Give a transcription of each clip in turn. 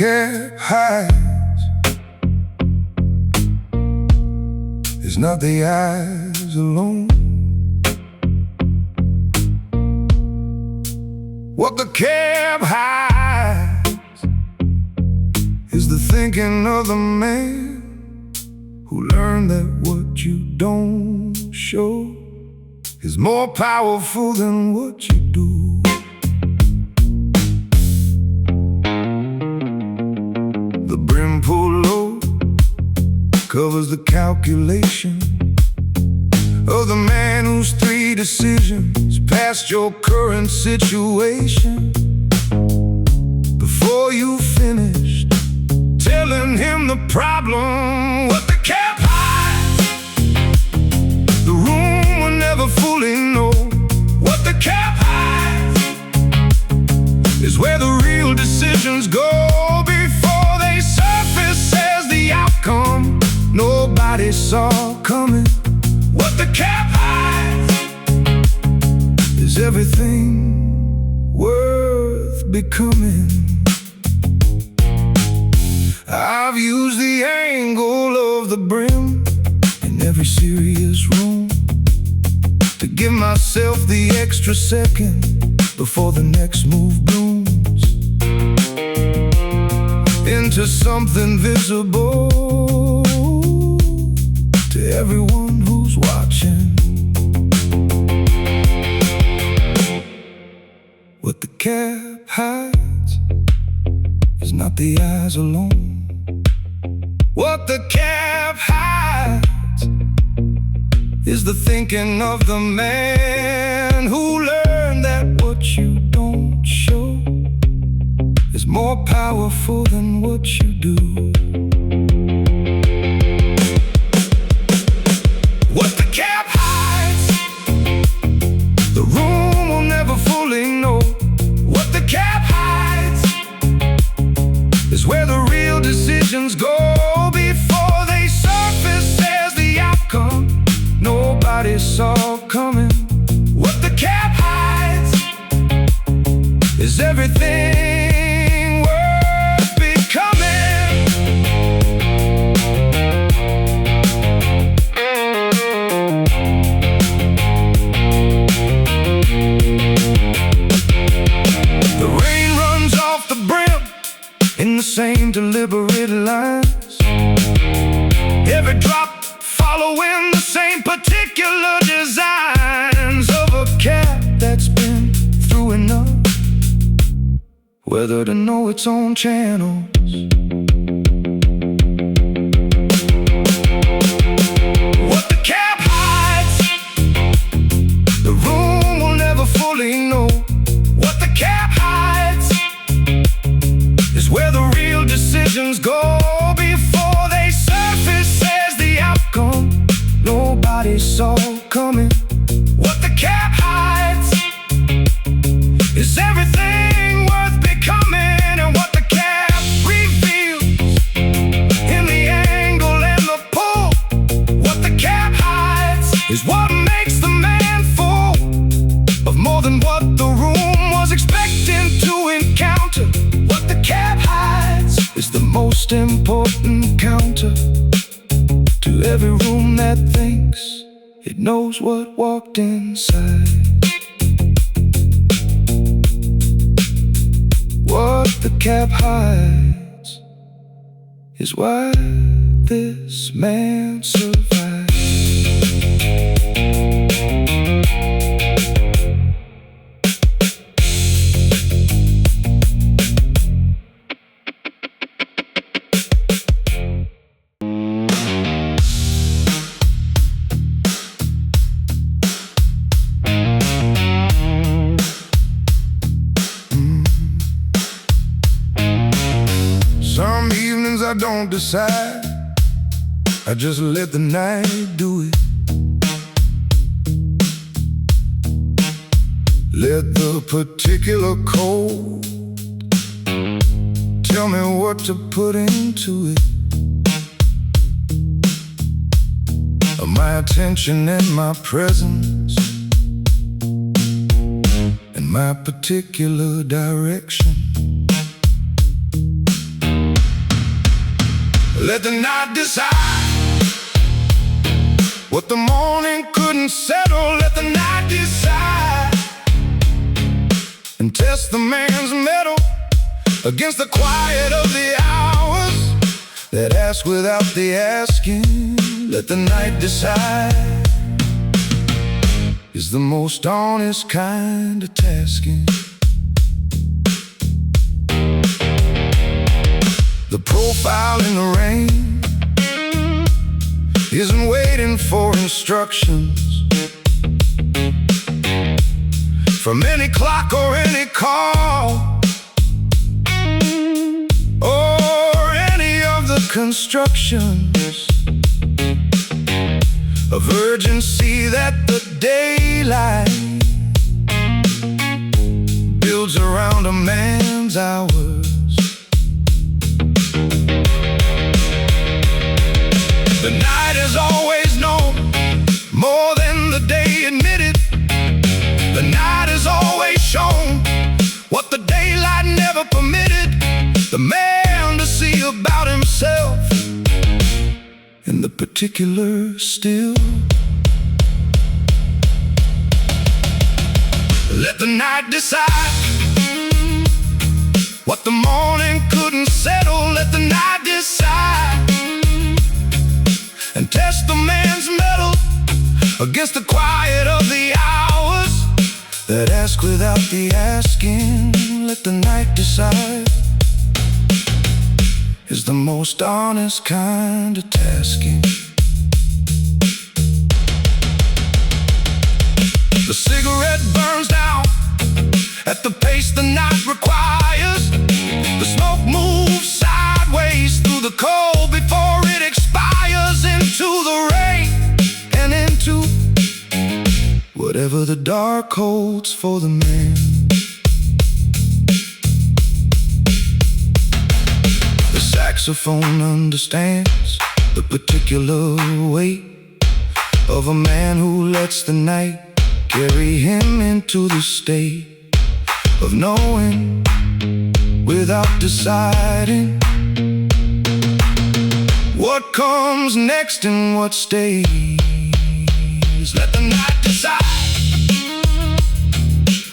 cap hides is not the eyes alone. What the cap hides is the thinking of the man who learned that what you don't show is more powerful than what you do. The brim pulled low covers the calculation of the man whose 3 decisions past your current situation. Before you finished telling him the problem, what the cap hides, the room will never fully know. What the cap hides is where the real decisions go before they surface as the outcome nobody saw coming. What the cap hides is everything worth becoming. I've used the angle of the brim in every serious room to give myself the extra second before the next move blooms into something visible to everyone who's watching. What the cap hides is not the eyes alone. What the cap hides is the thinking of the man who learned that what you don't show is more powerful than what you do. What the cap hides, the room will never fully know. What the cap hides is where the real decisions go before they surface as the outcome nobody saw coming. What the cap hides is everything worth becoming. The rain runs off the brim in the same deliberate lines, every drop following the same particular designs of a cap that's been through enough whether to know its own channels. What the cap hides, the room will never fully know. What the cap hides is where the real decisions go before they surface as the outcome nobody saw coming. What the cap hides is everything worth becoming. And what the cap reveals in the angle and the pull, what the cap hides is what makes the man full of more than what the room was expecting to encounter. What the cap hides is the most important counter to every room that thinks it knows what walked inside. What the cap hides is why this man survived. Some evenings I don't decide, I just let the night do it. Let the particular code tell me what to put into it. My attention and my presence and my particular direction. Let the night decide what the morning couldn't settle. Let the night decide and test the man's mettle against the quiet of the hours that ask without the asking. Let the night decide is the most honest kind of tasking. The profile in the rain isn't waiting for instructions from any clock or any call or any of the constructions of urgency that the daylight builds around a man's hours. The night has always known more than the day admitted. The night has always shown what the daylight never permitted the man to see about himself in the particular still. Let the night decide what the morning couldn't settle. Let the night decide and test the man's mettle against the quiet of the hours that ask without the asking. Let the night decide is the most honest kind of tasking. The cigarette burns down at the pace the night requires. The smoke moves sideways through the cold before it expires into the rain and into whatever the dark holds for the man. The saxophone understands the particular weight of a man who lets the night carry him into the state of knowing without deciding what comes next and what stays. Let the night decide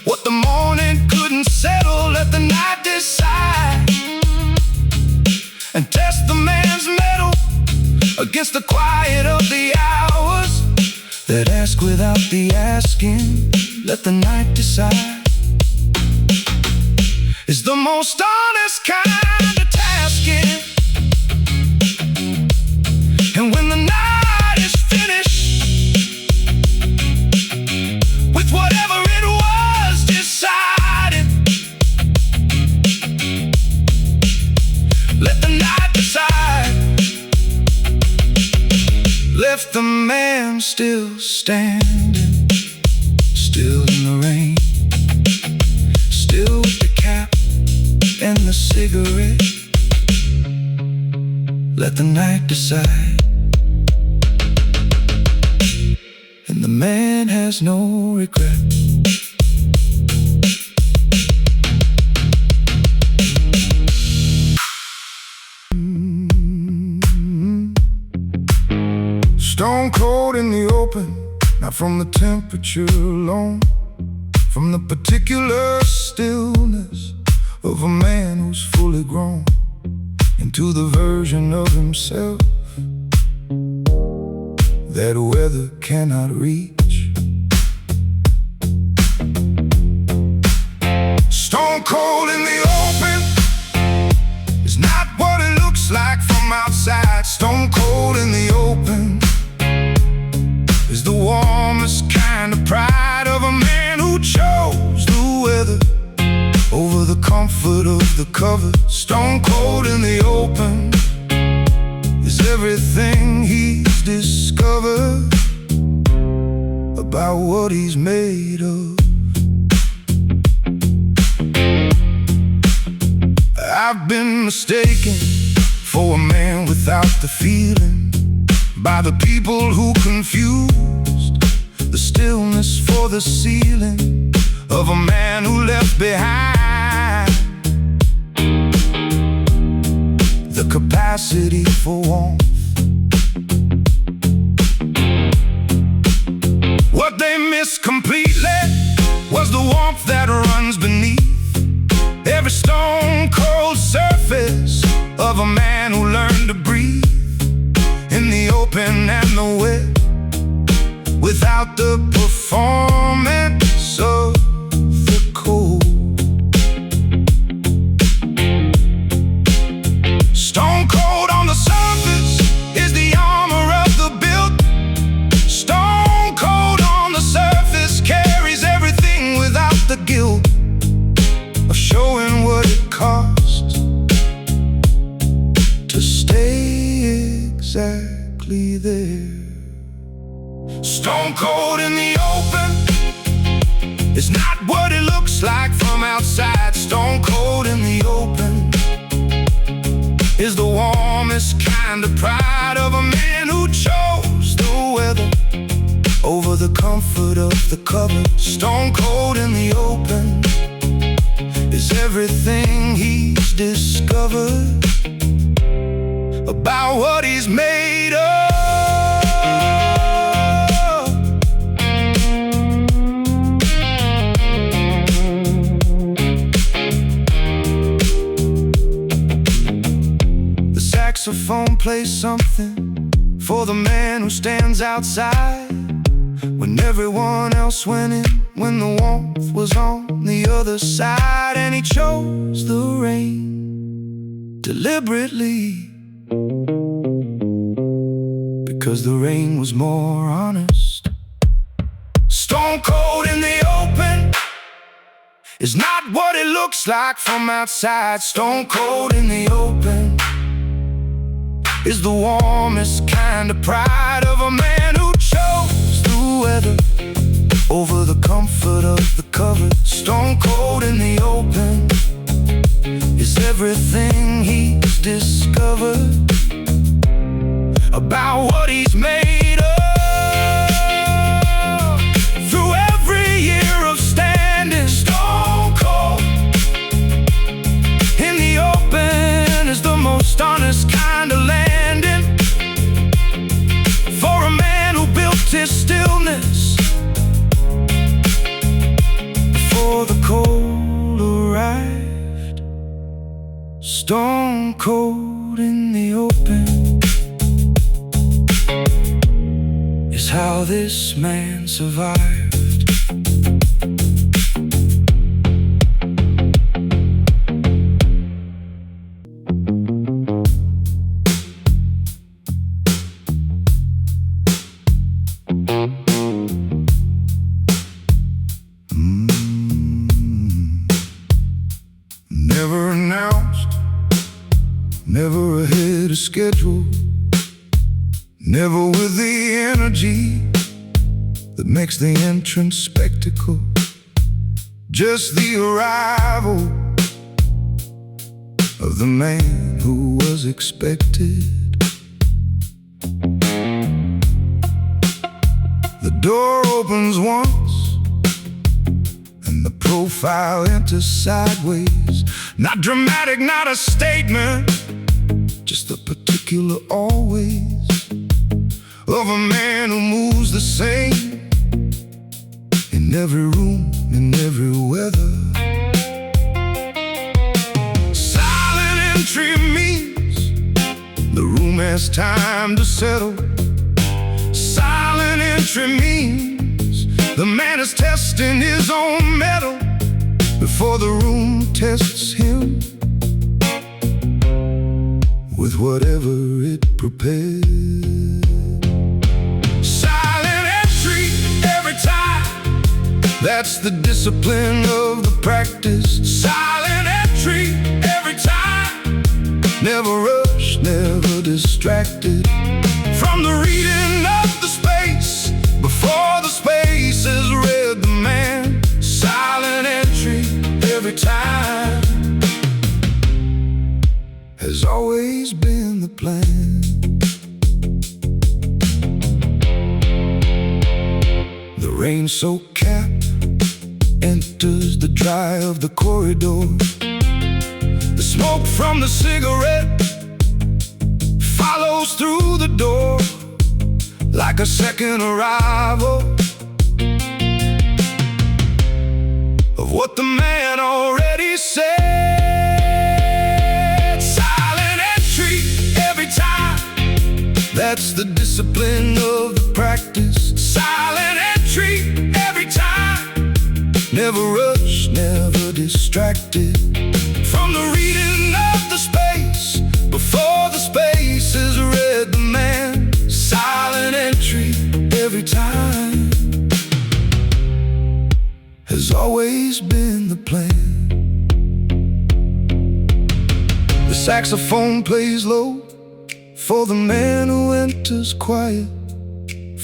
what the morning couldn't settle. Let the night decide and test the man's mettle against the quiet of the hours that ask without the asking. Let the night decide is the most honest kind of tasking. And when the night is finished with whatever it was decided, let the night decide. Left the man still standing, still in the rain, still with the cap and the cigarette. Let the night decide, and the man has no regret. Stone cold in the open, not from the temperature alone, from the particular stillness of a man who's fully grown into the version of himself that weather cannot reach. Stone cold in the open is not what it looks like from outside. Stone cold in the open is the warmest kind of pride of a man who chose the weather over the comfort of the cover. Stone cold in the open is everything he's discovered about what he's made of. I've been mistaken for a man without the feeling by the people who confused the stillness for the ceiling of a man who left behind the capacity capacity for warmth. What they missed completely was the warmth that runs beneath every stone-cold surface of a man who learned to breathe in the open and the wet, without the performance of the cold. Stone cold on the surface is the armor of the built. Stone cold on the surface carries everything without the guilt of showing what it costs to stay exactly there. Stone cold in the open is not what it looks like from outside. Stone cold in the open is the warmest kind of pride of a man who chose the weather over the comfort of the cover. Stone cold in the open is everything he's discovered about what he's made of. The saxophone plays something for the man who stands outside when everyone else went in, when the warmth was on the other side. And he chose the rain deliberately because the rain was more honest. Stone cold in the open is not what it looks like from outside. Stone cold in the open is the warmest kind of pride of a man who chose the weather over the comfort of the cover. Stone cold in the open is everything he's discovered about what he's made of. Through every year of standing, stone cold in the open is the most honest kind of landing for a man who built his stillness before the cold arrived. Stone cold in the open is how this man survived. Never announced, never ahead of schedule, never with the energy that makes the entrance spectacle. Just the arrival of the man who was expected. The door opens once and the profile enters sideways. Not dramatic, not a statement, just a particular always of a man who moves the same in every room, in every weather. Silent entry means the room has time to settle. Silent entry means the man is testing his own mettle before the room tests him with whatever it prepared. Silent entry every time, that's the discipline of the practice. Silent entry every time, never rushed, never distracted from the reading of the space before the space is read the man. Silent entry every time has always been the plan. The rain-soaked cap enters the dry of the corridor. The smoke from the cigarette follows through the door like a second arrival of what the man already said. Silent entry every time. That's the discipline of the practice. Silent entry every time. Never rush, never distracted from the reading of the space before the space is read. The man, silent entry every time, has always been the plan. The saxophone plays low for the man who enters quiet,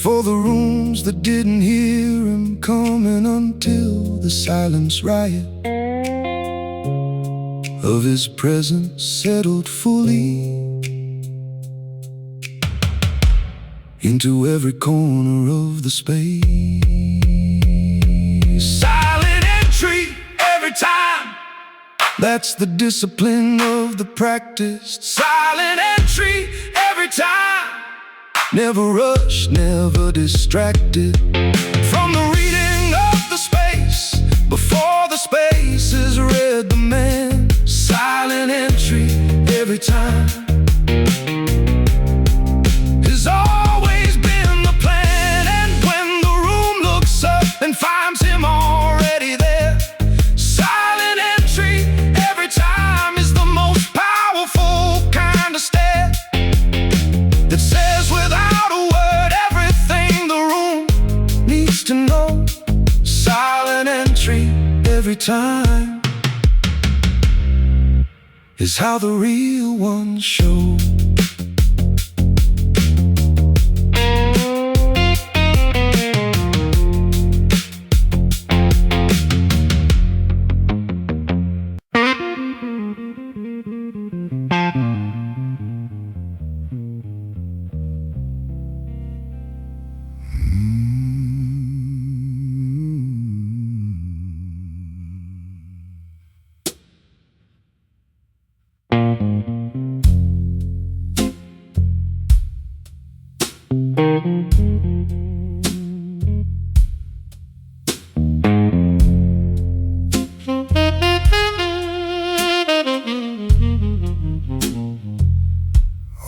for the rooms that didn't hear him coming until the silence riot of his presence settled fully into every corner of the space. Silent entry every time. That's the discipline of the practice. Silent entry every time. Never rush, never distracted from the reading of the space before the space is read. The man, silent entry every time, has always been the plan. And when the room looks up and finds him already there, silent entry every time is the most powerful kind of stare that says without a word everything the room needs to know. Silent entry every time is how the real ones show.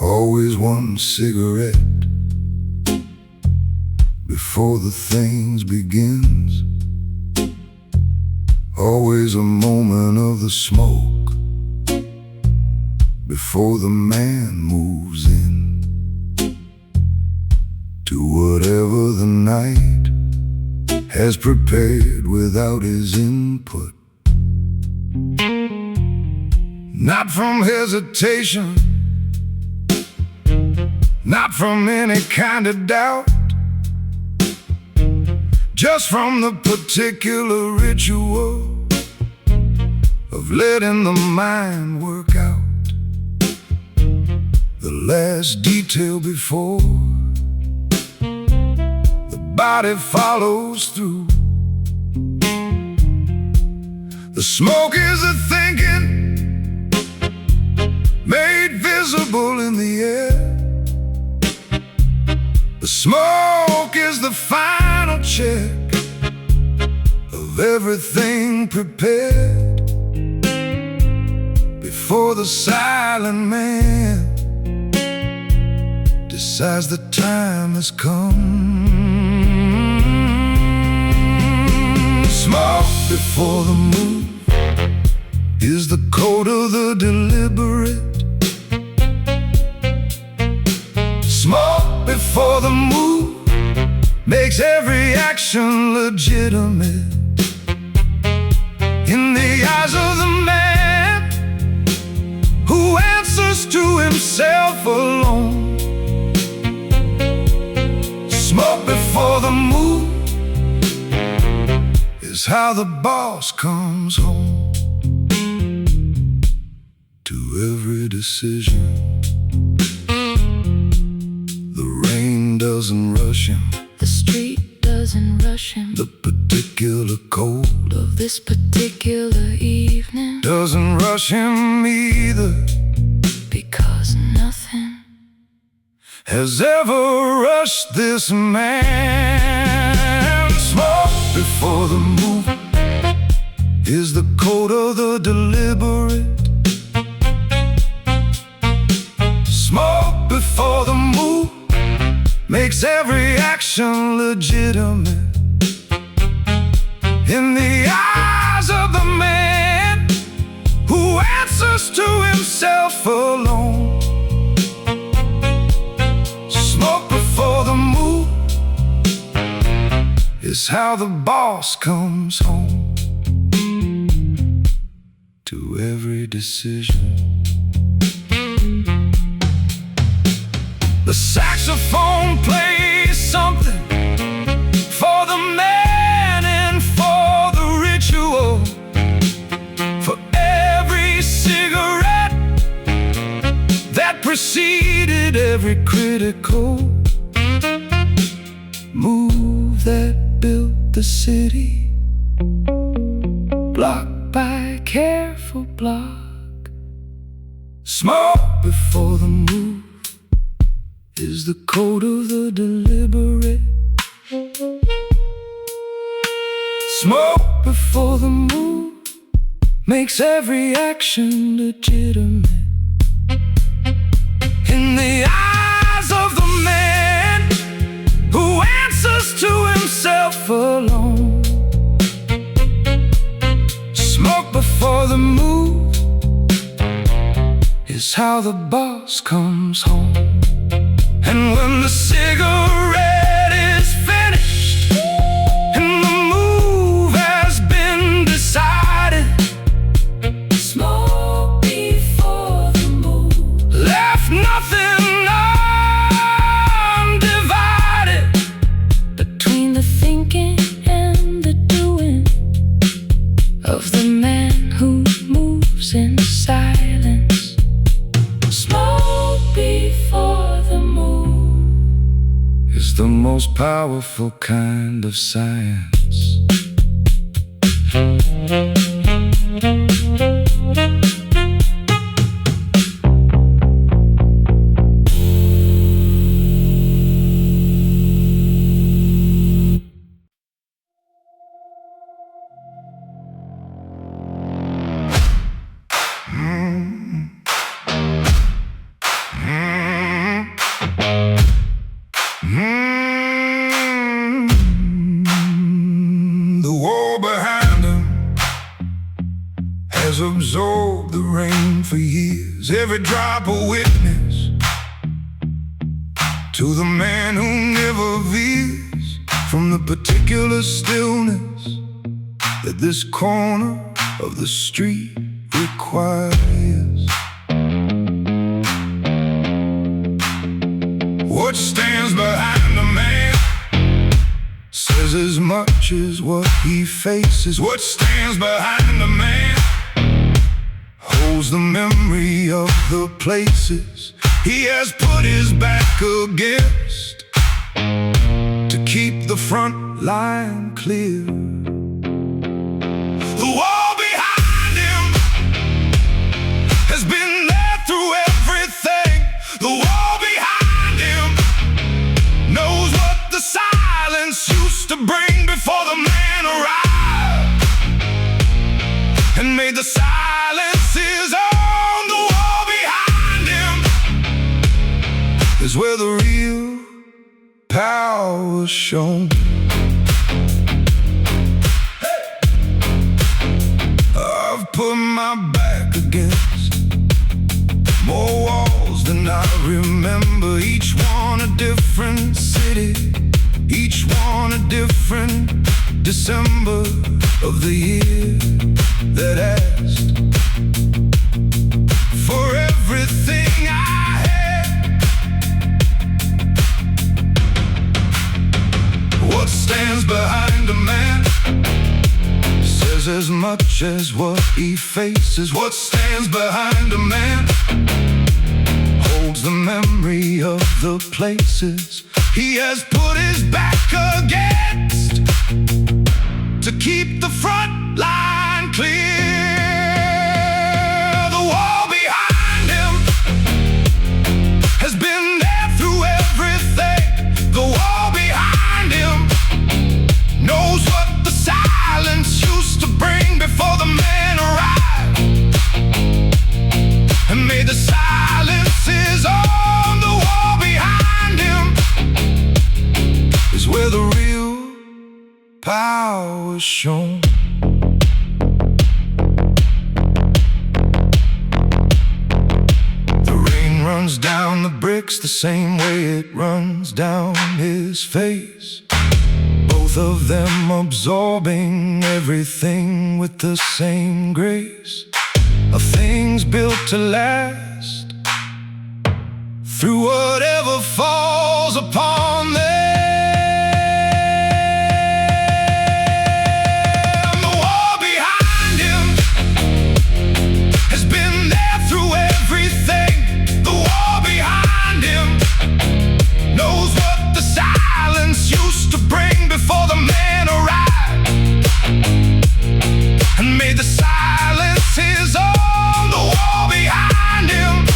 Always one cigarette before the things begins. Always a moment of the smoke before the man moves in to whatever the night has prepared without his input. Not from hesitation, not from any kind of doubt, just from the particular ritual of letting the mind work out the last detail before the body follows through. The smoke is a thinking made visible in the air. The smoke is the final check of everything prepared before the silent man decides the time has come. Smoke before the move is the code of the deliberate. Smoke before the move makes every action legitimate in the eyes of the man who answers to himself alone. Smoke before the move is how the boss comes home to every decision. Doesn't rush him, the street doesn't rush him, the particular cold of this particular evening doesn't rush him either, because nothing has ever rushed this man. Smoke before the move is the code of the deliberate. Smoke before the move makes every action legitimate. In the eyes of the man who answers to himself alone. Smoke before the move is how the boss comes home to every decision. The saxophone plays something for the man and for the ritual, for every cigarette that preceded every critical move that built the city, block by careful block. Smoke before the move is the code of the deliberate. Smoke before the move makes every action legitimate. In the eyes of the man who answers to himself alone. Smoke before the move is how the boss comes home. And when the cigarette is finished and the move has been decided, smoke before the move left nothing undivided between the thinking and the doing of the man who moves in silence. Smoke before the move is the most powerful kind of science. The wall behind him has absorbed the rain for years. Every drop a witness to the man who never veers from the particular stillness that this corner of the street requires. What stands behind a man says as much as what he faces. What stands behind a man holds the memory of the places he has put his back against to keep the front line clear. The wall behind him has been there through everything. The wall behind him knows what the silence used to bring before the man arrived and made the silence his own. The wall behind him is where the real power is shown. I've put my back against more walls than I remember, each one a different city, each one a different December of the year that asked for everything I had. What stands behind a man says as much as what he faces. What stands behind a man holds the memory of the places he has put his back against to keep the front line clear. The wall behind him has been there through every bricks the same way it runs down his face. Both of them absorbing everything with the same grace. A thing's built to last through whatever falls upon them. The wall behind him has been there through everything. The wall behind him knows what the silence used to bring before the man arrived and made the silence his own. The wall behind him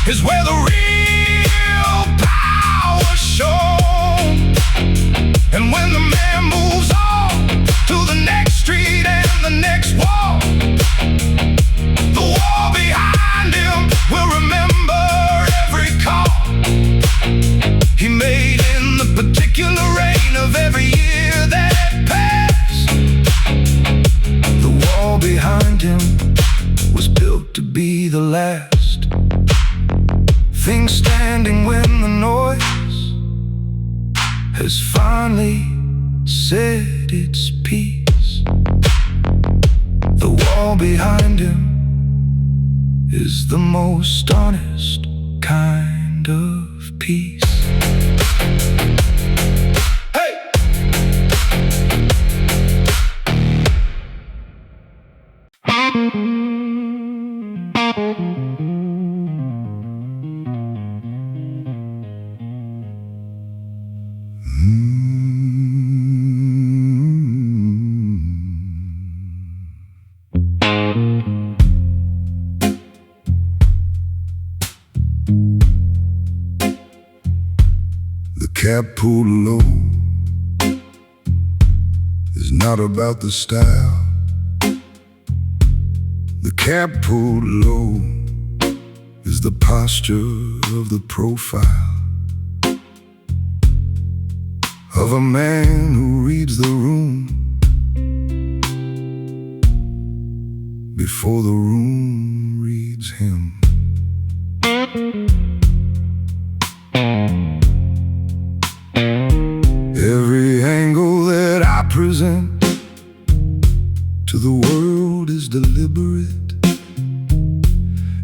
is where the real power's shown. And when the man moves on to the next street and the next wall, the wall behind him will remember every call he made in the particular reign of every year that had passed. The wall behind him was built to be the last thing standing when the noise has finally said its piece. The wall behind him is the most honest kind of peace. The cap pulled low is not about the style. The cap pulled low is the posture of the profile of a man who reads the room before the room reads him. Every angle that I present to the world is deliberate.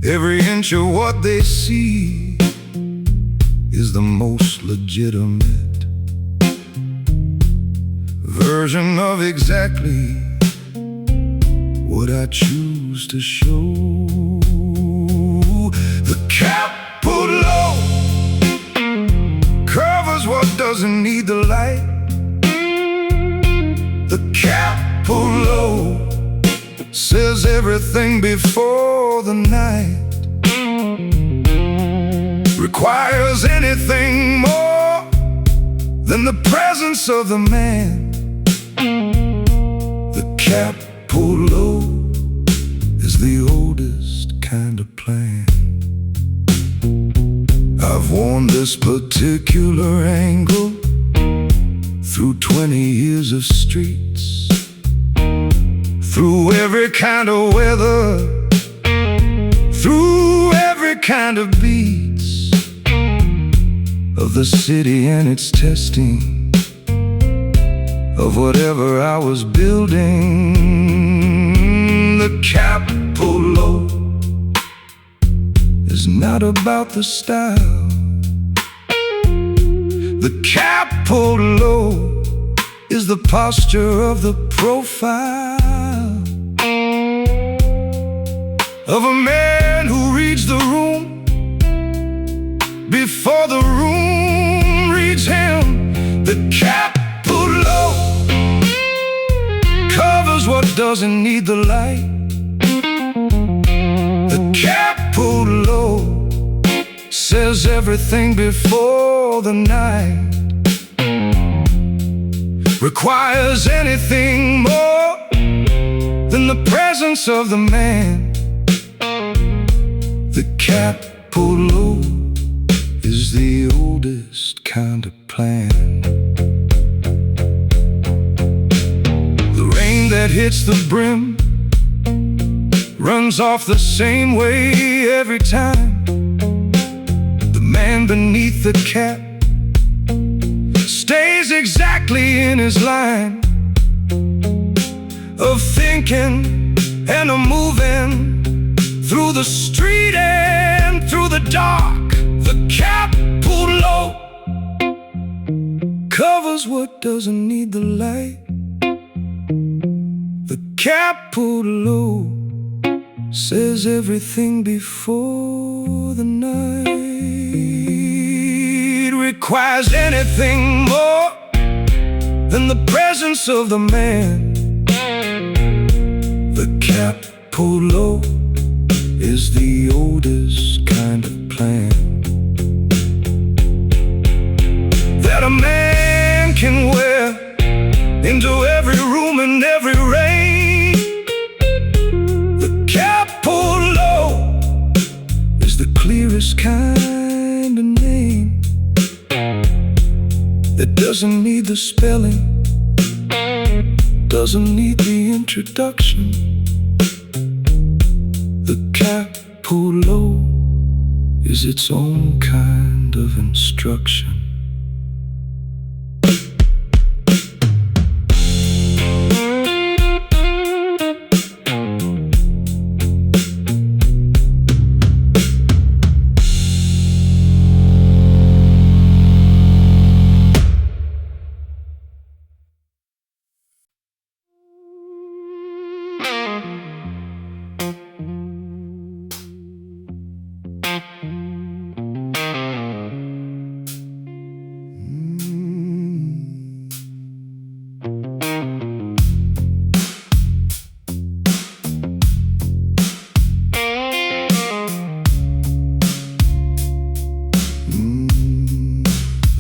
Every inch of what they see is the most legitimate version of exactly what I choose to show. The cap pulled low covers what doesn't need the light. The cap pulled low says everything before the night requires anything more than the presence of the man. The cap pulled low is the oldest kind of plan. I've worn this particular angle through 20 years of streets, through every kind of weather, through every kind of beats of the city and its testing of whatever I was building. The cap pulled low is not about the style. The cap pulled low is the posture of the profile of a man who reads the room before the room reads him. The cap pulled low covers what doesn't need the light. The cap pulled low says everything before the night requires anything more than the presence of the man. The cap pulled low is the oldest kind of plan. The rain that hits the brim runs off the same way every time. man beneath the cap stays exactly in his line of thinking and of moving through the street and through the dark. The cap pulled low covers what doesn't need the light. The cap pulled low says everything before the night requires anything more than the presence of the man. The cap pulled low is the oldest kind of plan that a man can wear into every room and every rain. The cap pulled low is the clearest kind of name that doesn't need the spelling, doesn't need the introduction. The cap pulled low is its own kind of instruction.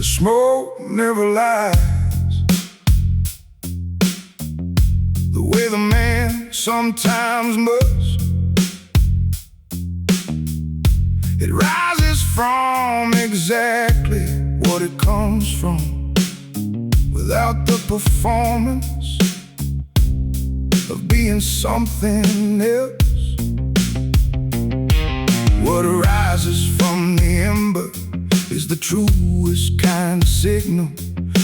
Smoke never lies. The way the man sometimes must. It rises from exactly what it comes from, without the performance of being something else. What arises from the ember is the truest kind of signal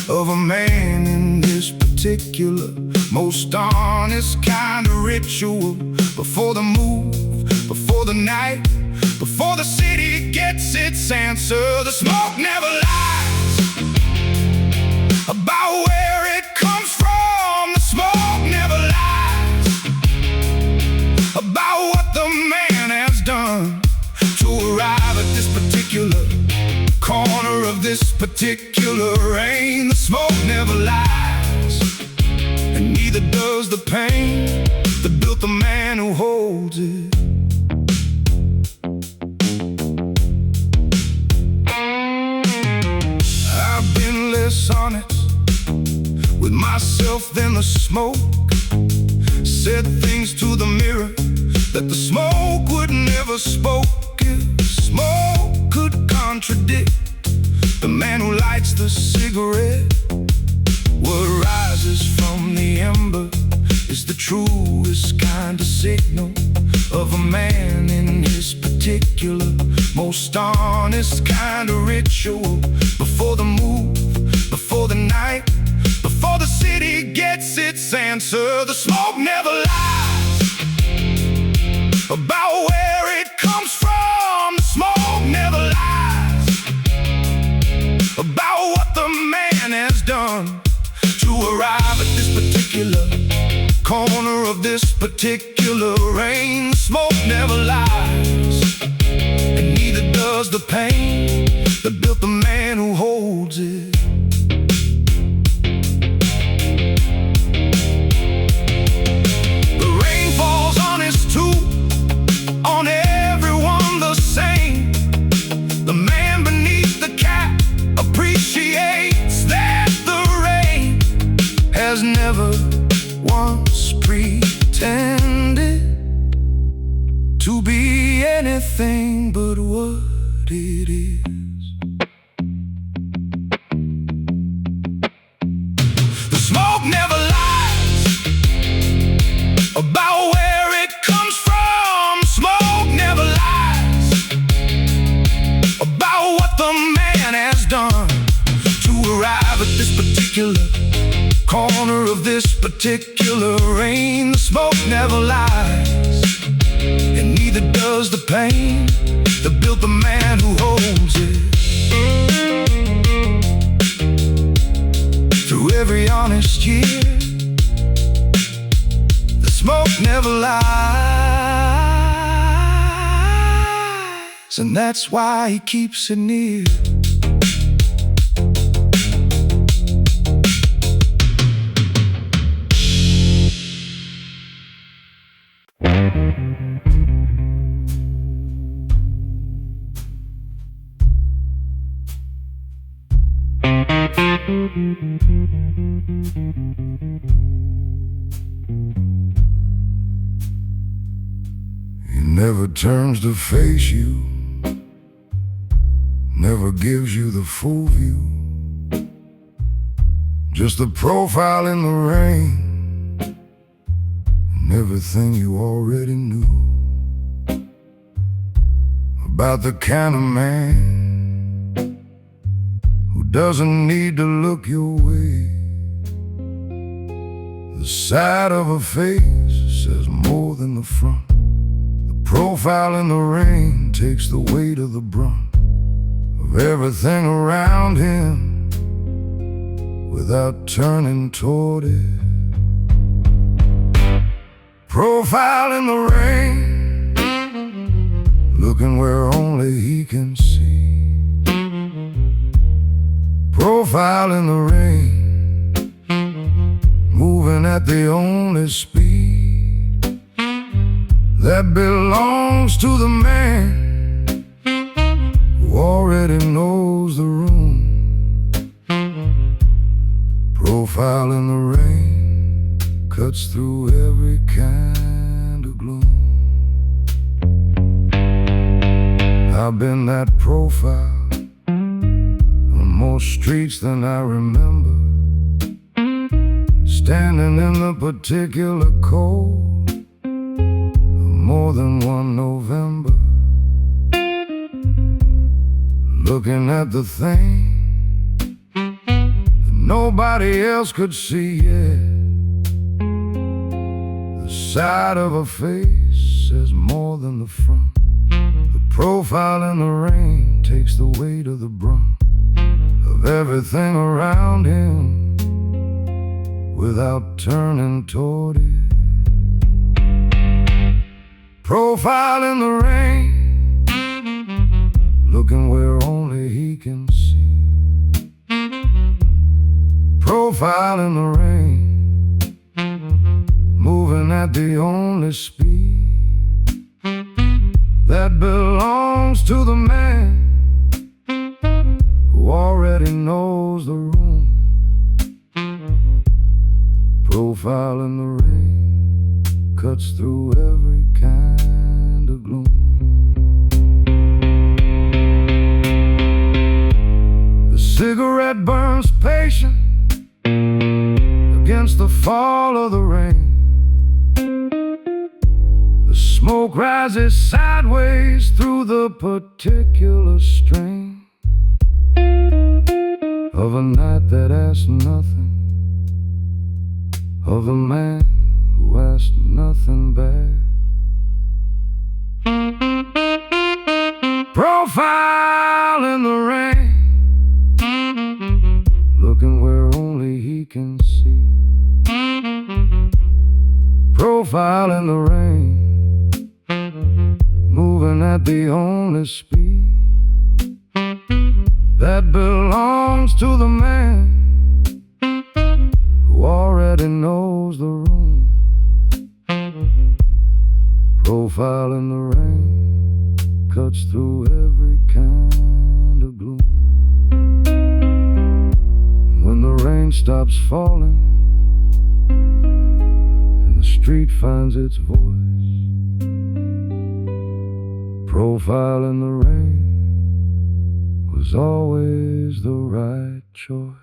of a man in his particular, most honest kind of ritual. Before the move, before the night, before the city gets its answer. The smoke never lies about where it comes from. The smoke never lies about what the man has done to arrive at this particular corner of this particular rain. The smoke never lies, and neither does the pain that built the man who holds it. I've been less honest with myself than the smoke. Said things to the mirror that the smoke would never spoke. If smoke could contradict the man who lights the cigarette, what rises from the ember is the truest kind of signal of a man in his particular, most honest kind of ritual. Before the move, before the night, before the city gets its answer. The smoke never lies about where it comes from. The smoke never lies about what the man has done to arrive at this particular corner of this particular rain. The smoke never lies, and neither does the pain that built the man who holds it. The rain falls on his tomb, on everyone the same. The man beneath the cap appreciates that the rain has never once pretended to be anything but what it is. The smoke never lies about where it comes from. Smoke never lies about what the particular corner of this particular rain. The smoke never lies, and neither does the pain that built the man who holds it. Through every honest year, the smoke never lies, and that's why he keeps it near. He never turns to face you, never gives you the full view, just the profile in the rain, and everything you already knew about the kind of man who doesn't need to look your way. The side of a face says more than the front. The profile in the rain takes the weight of the brunt of everything around him without turning toward it. Profile in the rain, looking where only he can see. Profile in the rain, moving at the only speed that belongs to the man who already knows the room. Profile in the rain cuts through every kind of gloom. I've been that profile on more streets than I remember, standing in the particular cold of more than one November, looking at the thing that nobody else could see yet. The side of a face says more than the front. The profile in the rain takes the weight of the brunt of everything around him without turning toward it. Profile in the rain, looking where only he can see. Profile in the rain, moving at the only speed that belongs to the man who already knows the room. Profile in the rain cuts through every kind of gloom. The cigarette burns patient against the fall of the rain. The smoke rises sideways through the particular strain of a night that asked nothing, of a man who asked nothing back. Profile in the rain, looking where only he can see. Profile in the rain, moving at the only speed that belongs to the man who already knows the room. Profile in the rain cuts through every kind of gloom. When the rain stops falling and the street finds its voice, profile in the rain was always the right choice.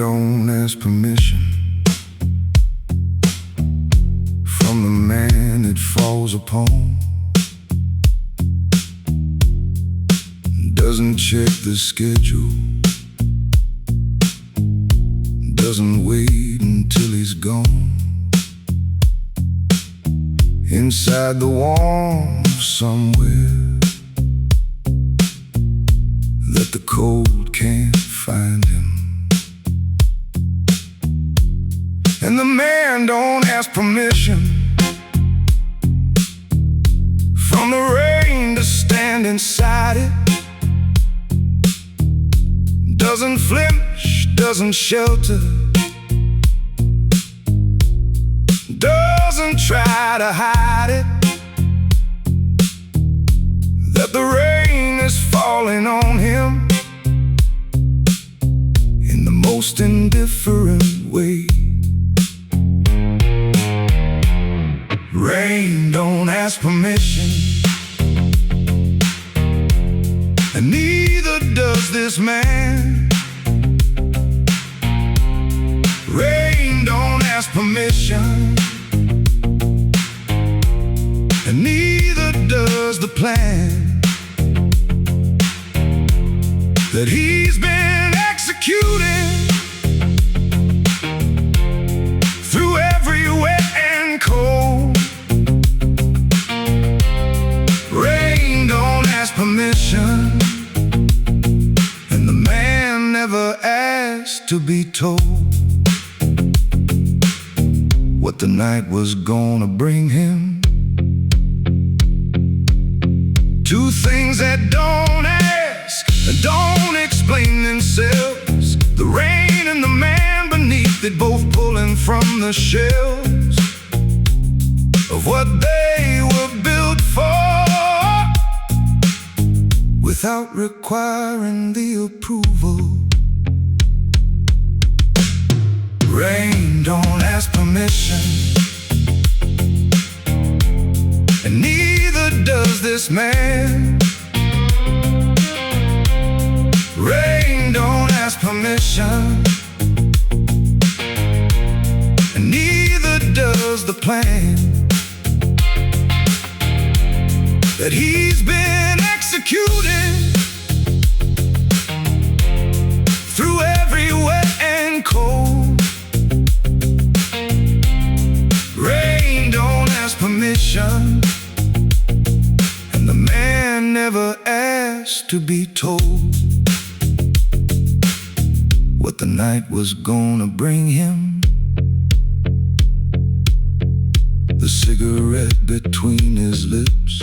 don't ask permission from the man it falls upon. Doesn't check the schedule, doesn't wait until he's gone. Inside the warmth somewhere that the cold can't find him. And the man don't ask permission from the rain to stand inside it. Doesn't flinch, doesn't shelter, doesn't try to hide it, that the rain is falling on him in the most indifferent way. Rain don't ask permission, and neither does this man. Rain don't ask permission, and neither does the plan that he's been executing through every wet and cold. Rain don't ask permission, and the man never asked to be told what the night was gonna bring him. Two things that don't ask and don't explain themselves. The rain and the man beneath it, both pulling from the shells of what they were built for, without requiring the approval. Rain don't ask permission, and neither does this man. Rain don't ask permission, and neither does the plan that he's been executing through every wet and cold. Rain don't ask permission, and the man never asked to be told what the night was gonna bring him. The cigarette between his lips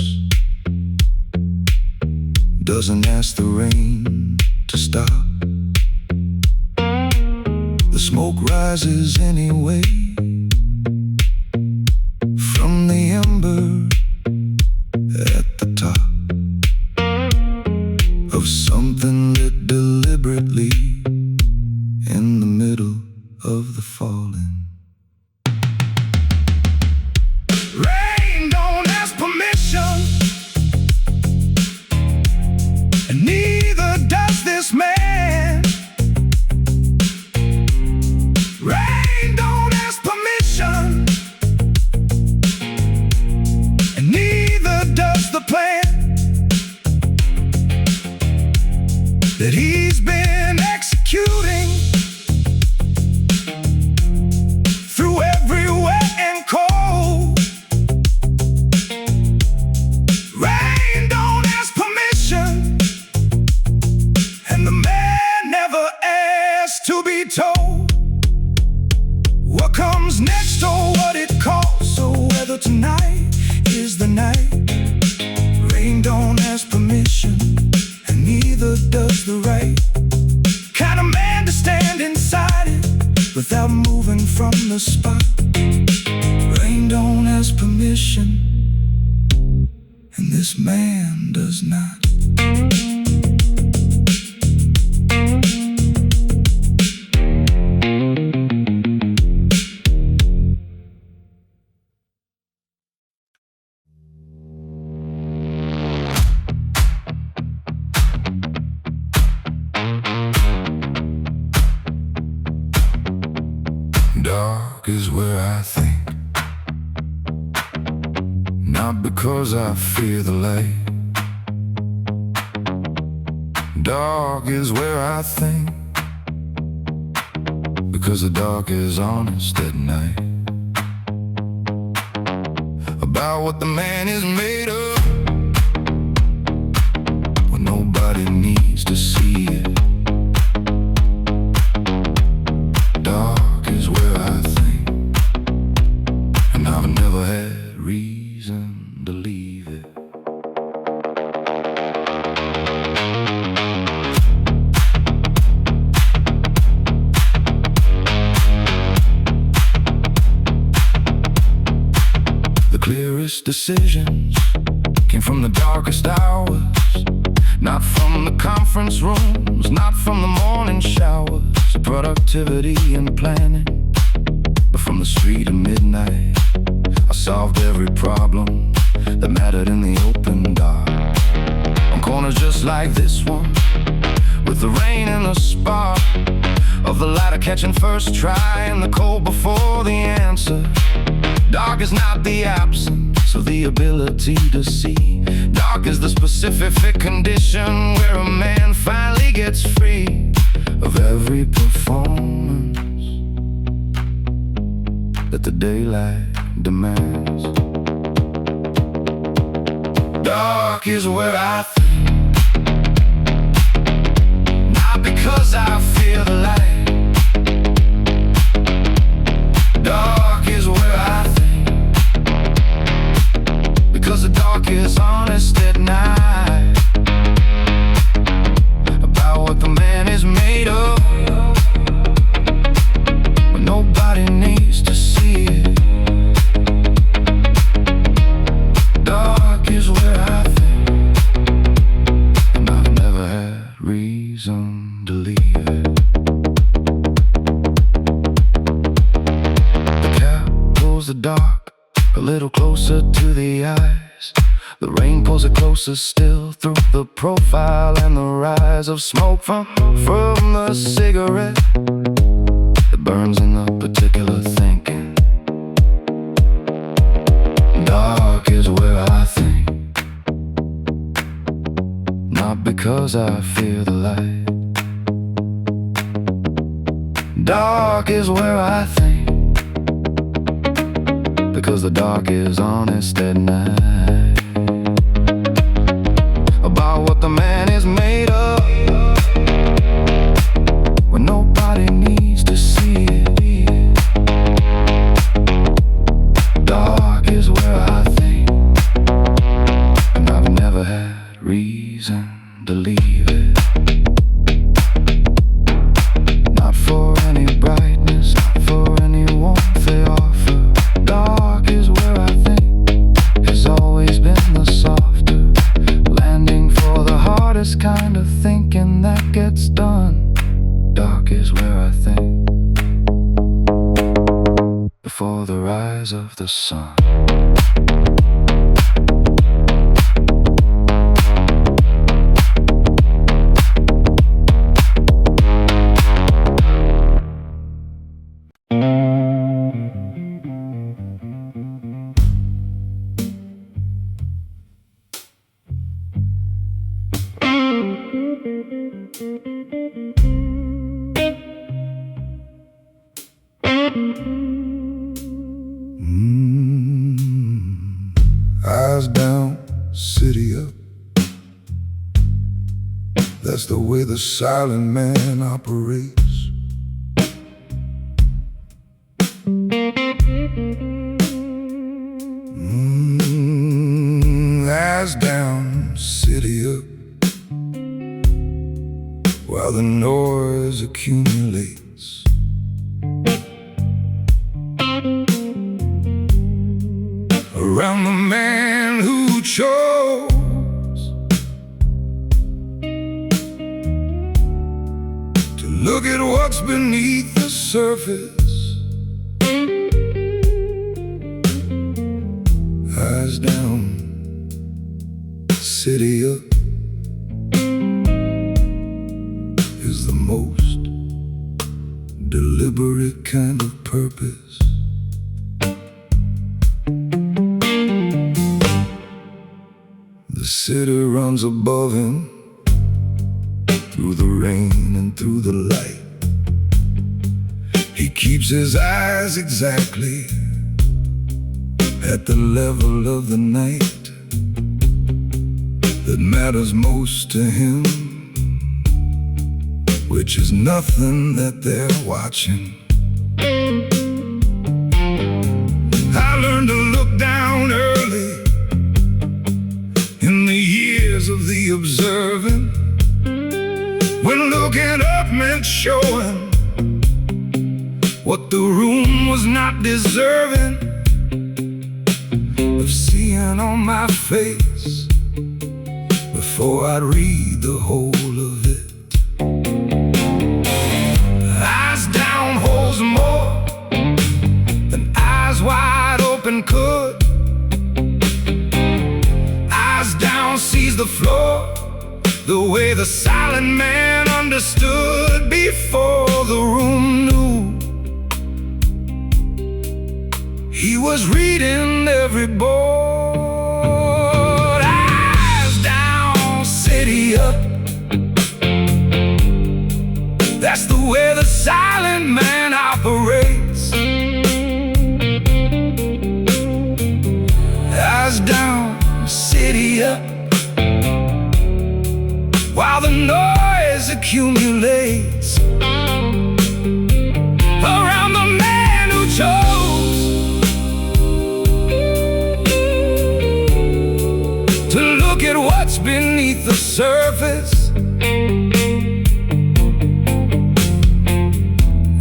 doesn't ask the rain to stop. The smoke rises anyway from the ember at the top of something lit deliberately in the middle of the falling. Rain don't ask permission, and neither does this man. Rain don't ask permission, and neither does the plan that he's been executing through every wet and cold. Rain don't ask permission, and the man never asked to be told what comes next or what it costs, or whether tonight is the night. Rain don't ask permission, and neither does the right kind of man to stand inside it without moving from the spot. Rain don't ask permission, and this man does not. Dark is where I think, not because I fear the light. Dark is where I think, because the dark is honest at night. About what the man is made of, when nobody needs to see it. Dark is where I think, and I've never had reason to leave it. The clearest decisions came from the darkest hours, not from the conference rooms, not from the morning showers of productivity and planning, but from the street at midnight. I solved every problem that mattered in the open dark, on corners just like this one, with the rain and the spark of the lighter catching first try, and the cold before the answer. Dark is not the absence of the ability to see. Dark is the specific condition where a man finally gets free of every performance that the daylight demands. Dark is where I think, not because I fear the light. Dark is where I think, because the dark is honest at night. About what the man is made of, when nobody needs to see it. Dark is where I think, and I've never had reason to leave it. The cap pulls the dark a little closer to the eyes. The rain pulls it closer still through the profile and the rise of smoke from the cigarette that burns in the particular thinking. Dark is where I think, not because I fear the light. Dark is where I think, because the dark is honest at night. About what the man is made of, when nobody needs to see it. Dark is where I think, and I've never had reason to leave it. Not for any brightness, not for any warmth they offer. Dark is where I think has always been the softer landing for the hardest kind of thinking that gets done. Dark is where I think, before the rise of the sun. Eyes down, city up. That's the way the silent man operates. Eyes down, city up, while the noise accumulates. Around the man who chose to look at what's beneath the surface. Eyes down, city up is the most deliberate deliberate kind of purpose. The city runs above him, through the rain and through the light. He keeps his eyes exactly at the level of the night that matters most to him, which is nothing that they're watching. I learned to look down early in the years of the observing, when looking up meant showing what the room was not deserving of seeing on my face before I'd read the whole of it. Eyes down holds more than eyes wide open could. Eyes down sees the floor the way the silent man understood before the room knew. He was reading every board. Eyes down, city up. That's the way the silent man operates. Eyes down, city up. While the noise accumulates around the man who chose to look at what's beneath the surface.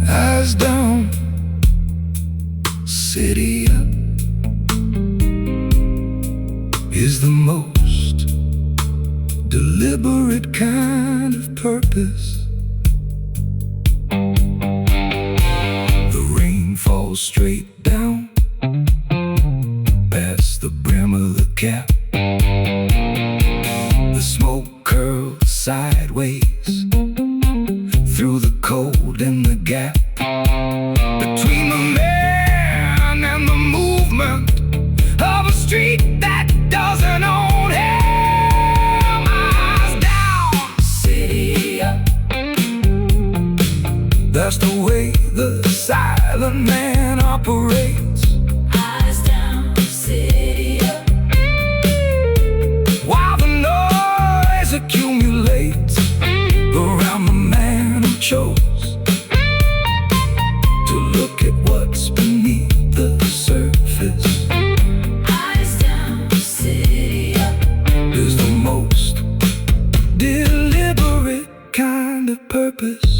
Eyes down, city up is the most deliberate kind of purpose. The rain falls straight down past the brim of the cap. The smoke curls sideways through the cold in the gap between the man and the movement of a street that doesn't own him. That's the way the silent man operates. Eyes down, city up. While the noise accumulates around the man who chose to look at what's beneath the surface. Eyes down, city up Is the most deliberate kind of purpose.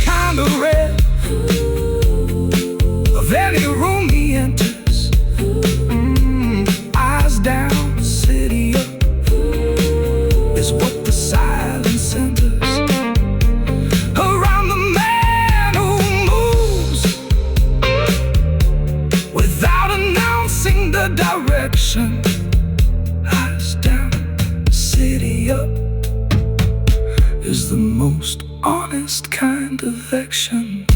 Kind of red of any room he enters. Eyes down, city up is what the silence centers around the man who moves without announcing the direction. Eyes down, city up is the most honest kind of action.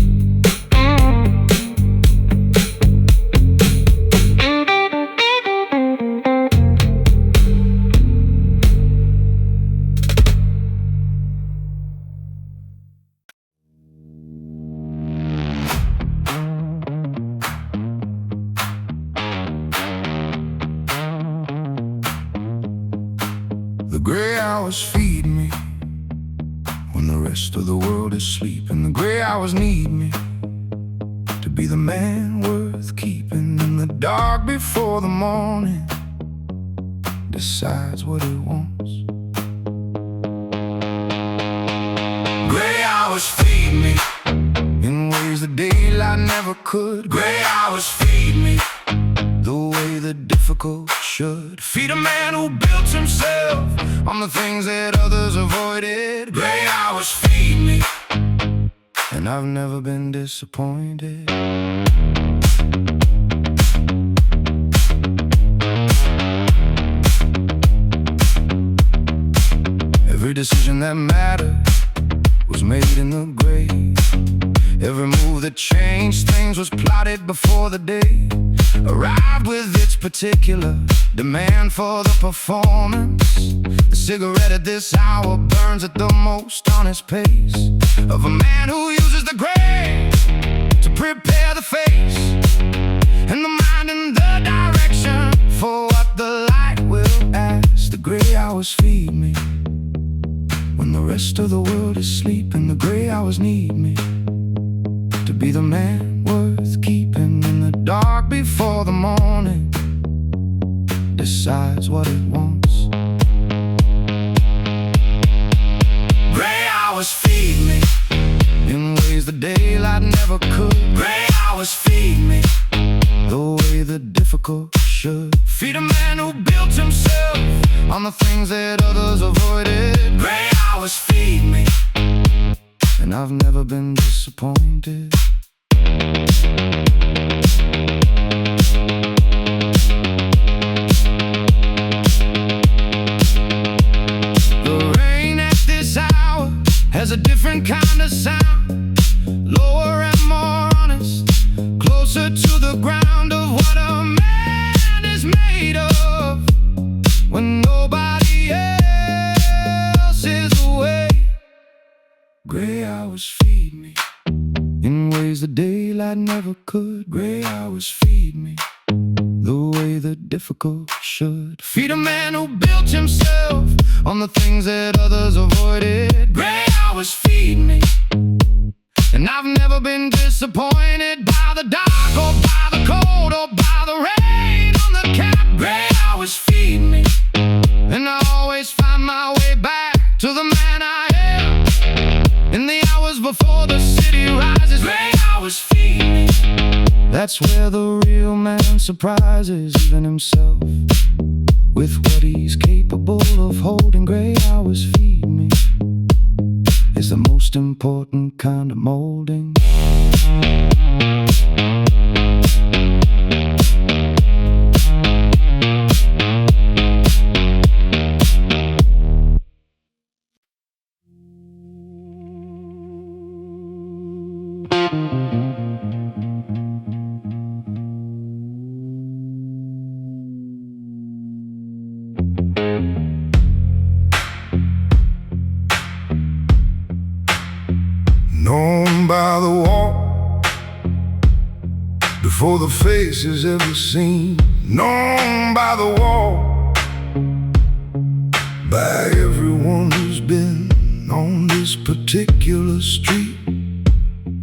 The gray hours feed me when the rest of the world is sleeping. The gray hours need me to be the man worth keeping. In the dark before the morning decides what it wants. Gray hours feed me in ways the daylight never could. Gray hours feed me the way the difficult should. Feed a man who built himself on the things that others avoided. Gray hours feed me, and I've never been disappointed. Every decision that matters made in the grave. Every move that changed things was plotted before the day arrived with its particular demand for the performance. The cigarette at this hour burns at the most honest pace of a man who uses the grave to prepare the face and the mind and the direction for what the light will ask. The gray hours feed me when the rest of the world is sleeping. The gray hours need me to be the man worth keeping. In the dark before the morning decides what it wants. Gray hours feed me in ways the daylight never could. Gray hours feed me the way the difficult should. Feed a man who built himself on the things that others avoided. Gray hours feed me, and I've never been disappointed. The rain at this hour has a different kind of sound, lower and more honest, closer to the ground of what a man is made of when nobody else is away. Gray hours feed me in ways the daylight never could. Gray hours feed me the way the difficult should. Feed a man who built himself on the things that others avoided. Gray hours feed me, and I've never been disappointed by the dark or by the cold or by the rain on the cap. Gray hours feed me, and I always find my way back to the man I am. In the hours before the city rises, gray hours feed me. That's where the real man surprises even himself with what he's capable of holding. Gray hours feed me is the most important kind of molding. Known by the wall before the face is ever seen. Known by the wall, by everyone who's been on this particular street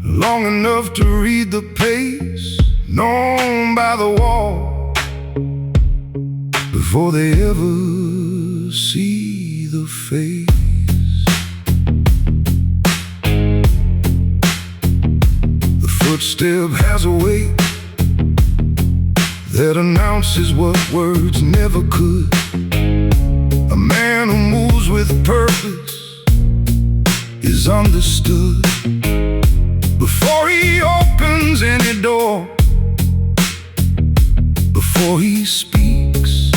long enough to read the pace. Known by the wall before they ever see the face. Footstep has a weight that announces what words never could. A man who moves with purpose is understood before he opens any door, before he speaks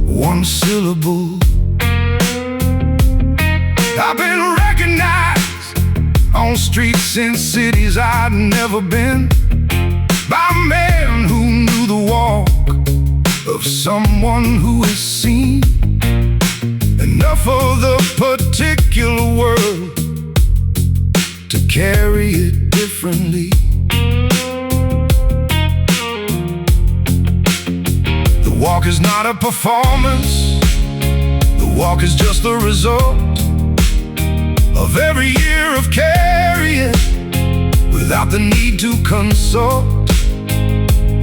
one syllable. I've been recognized on streets in cities I'd never been by men who knew the walk of someone who has seen enough of the particular world to carry it differently. The walk is not a performance. The walk is just the result of every year of carrying without the need to consult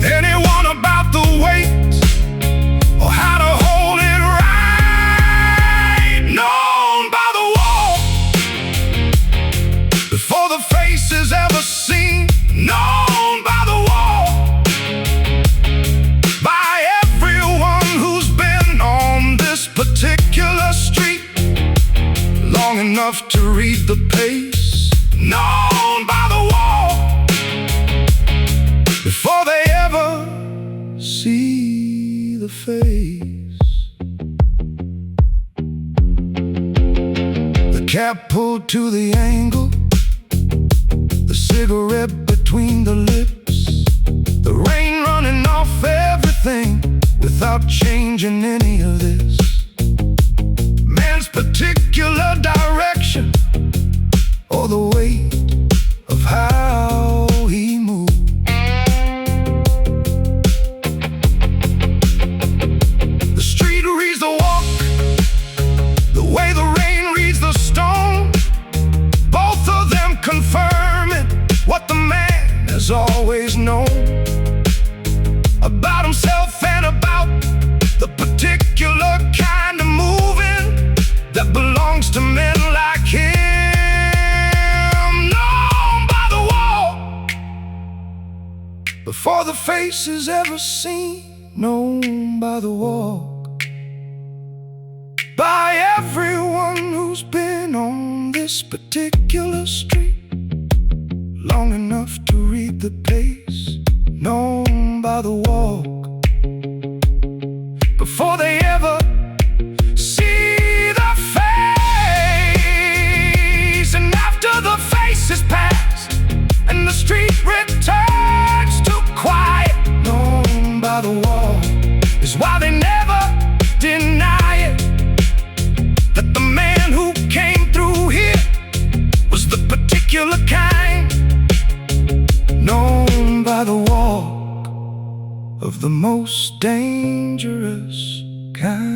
anyone about the weight or how to hold it right. Known by the wall before the face is ever seen. Known by the wall, by everyone who's been on this particular street long enough to read the pace. Known by the wall before they ever see the face. The cap cap pulled to the angle, the cigarette between the lips, the rain running off everything without changing any of this. Man's particular direction, or the weight of how he moves. The street reads the walk, the way the rain reads the stone, both of them confirming what the man has always known about himself and about the particular kind of moving that belongs to men like him. Known by the walk, before the face is ever seen. Known by the walk, by everyone who's been on this particular street long enough to read the pace. Known by the walk, before they ever see the face. And after the face is past and the street returns to quiet, known by the walk is why they never deny it, that the man who came through here was the particular kind. Known by the walk of the most dangerous kind.